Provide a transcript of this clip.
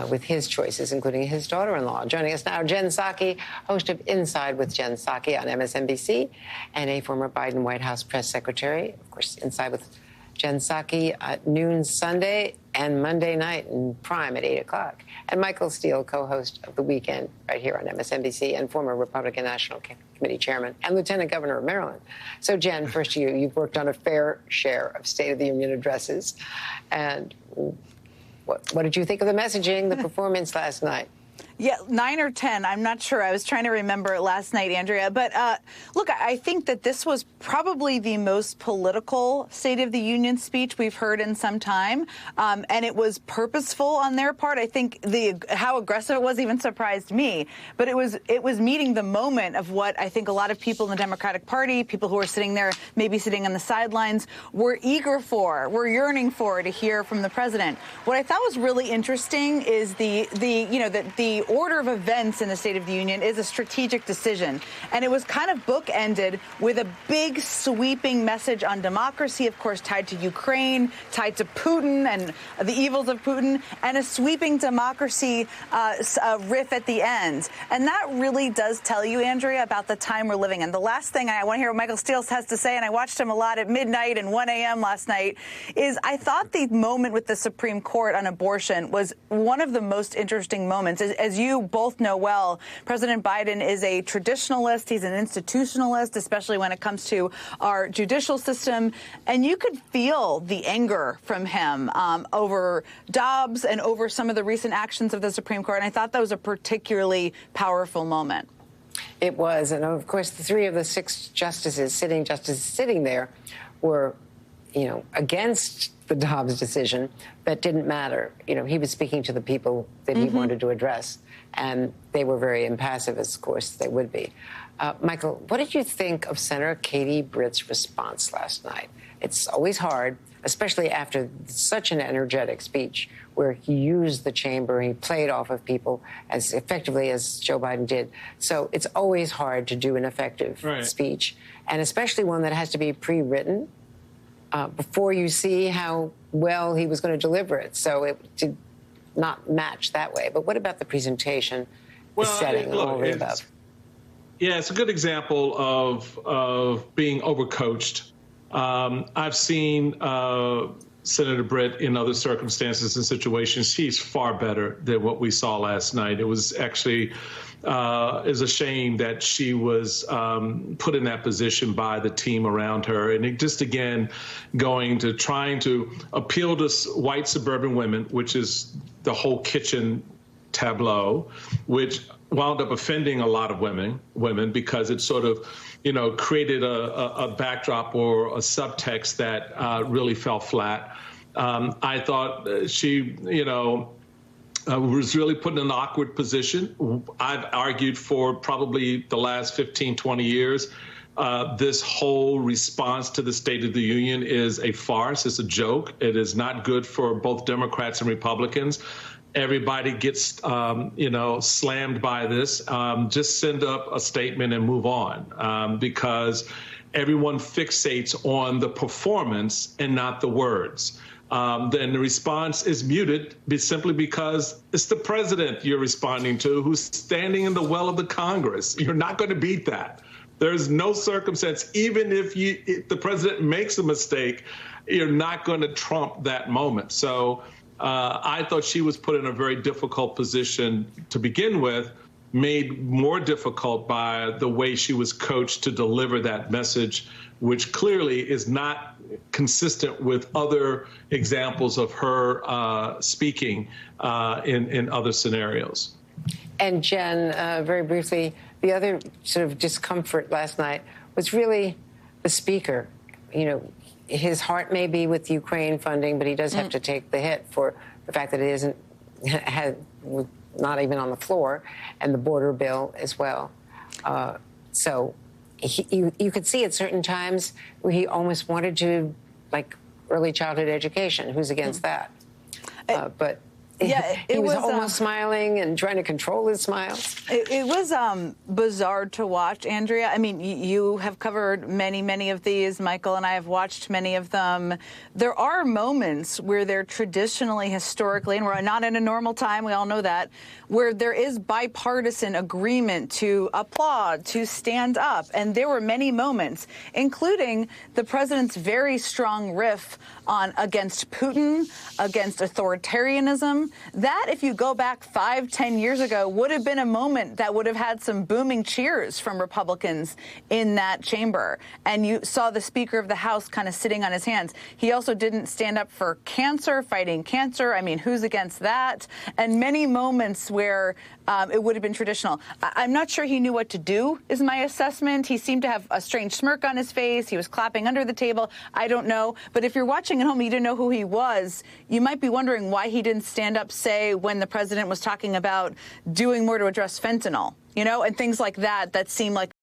with his choices, including his daughter-in-law. Joining us now, Jen Psaki, host of Inside with Jen Psaki on Msnbc, and a former Biden White House press secretary. Of course, Inside with Jen Psaki at noon Sunday and Monday night in prime at 8 o'clock. And Michael Steele, co-host of The Weekend, right here on Msnbc, and former Republican National Committee chairman and Lieutenant Governor of Maryland. So, Jen, first to you. You've worked on a fair share of State of the Union addresses. And what did you think of the messaging, the performance last night? Yeah, 9 or 10. I'm not sure. I was trying to remember it last night, Andrea. But look, I think that this was probably the most political State of the Union speech we've heard in some time. And it was purposeful on their part. I think how aggressive it was even surprised me. But it was meeting the moment of what I think a lot of people in the Democratic Party, people who are sitting there, maybe sitting on the sidelines, were eager for, were yearning for to hear from the president. What I thought was really interesting is the order of events in the State of the Union is a strategic decision. And it was kind of bookended with a big sweeping message on democracy, of course, tied to Ukraine, tied to Putin and the evils of Putin, and a sweeping democracy riff at the end. And that really does tell you, Andrea, about the time we're living in. The last thing I want to hear what Michael Steele has to say, and I watched him a lot at midnight and 1 a.m. last night, is I thought the moment with the Supreme Court on abortion was one of the most interesting moments. As you both know well, President Biden is a traditionalist. He's an institutionalist, especially when it comes to our judicial system. And you could feel the anger from him over Dobbs and over some of the recent actions of the Supreme Court. And I thought that was a particularly powerful moment. It was. And of course, the three of the six justices sitting there were, against the Dobbs decision. That didn't matter. He was speaking to the people that he wanted to address, and they were very impassive, as of course they would be. Michael, what did you think of Senator Katie Britt's response last night? It's always hard, especially after such an energetic speech where he used the chamber, he played off of people as effectively as Joe Biden did. So it's always hard to do an effective speech, and especially one that has to be pre-written before you see how well he was going to deliver it. So it did not match that way. But what about the presentation, the setting, and all of the above? Yeah, it's a good example of being overcoached. I've seen Senator Britt in other circumstances and situations. She's far better than what we saw last night. It was actually is a shame that she was put in that position by the team around her. And it just, again, trying to appeal to white suburban women, which is the whole kitchen tableau, which wound up offending a lot of women because it sort of, created a backdrop or a subtext that really fell flat. I thought she, was really put in an awkward position. I've argued for probably the last 15, 20 years. This whole response to the State of the Union is a farce. It's a joke. It is not good for both Democrats and Republicans. Everybody gets, slammed by this. Just send up a statement and move on, because everyone fixates on the performance and not the words. Then the response is muted simply because it's the president you're responding to who's standing in the well of the Congress. You're not going to beat that. There's no circumstance, even if the president makes a mistake, you're not going to trump that moment. So I thought she was put in a very difficult position to begin with, made more difficult by the way she was coached to deliver that message, which clearly is not consistent with other examples of her speaking in other scenarios. And Jen, very briefly, the other sort of discomfort last night was really the speaker. His heart may be with Ukraine funding, but he does have to take the hit for the fact that it isn't not even on the floor, and the border bill as well. So you could see at certain times where he almost wanted to, like, early childhood education. Who's against that? But Yeah, he was almost smiling and trying to control his smile. It was bizarre to watch, Andrea. I mean, you have covered many of these. Michael and I have watched many of them. There are moments where they're traditionally, historically, and we're not in a normal time, we all know that, where there is bipartisan agreement to applaud, to stand up. And there were many moments, including the president's very strong riff against Putin, against authoritarianism. That, if you go back 5-10 years ago, would have been a moment that would have had some booming cheers from Republicans in that chamber. And you saw the Speaker of the House kind of sitting on his hands. He also didn't stand up for cancer, fighting cancer. I mean, who's against that? And many moments where it would have been traditional. I'm not sure he knew what to do, is my assessment. He seemed to have a strange smirk on his face. He was clapping under the table. I don't know. But if you're watching at home and you didn't know who he was, you might be wondering why he didn't stand up, say, when the president was talking about doing more to address fentanyl, and things like that seem like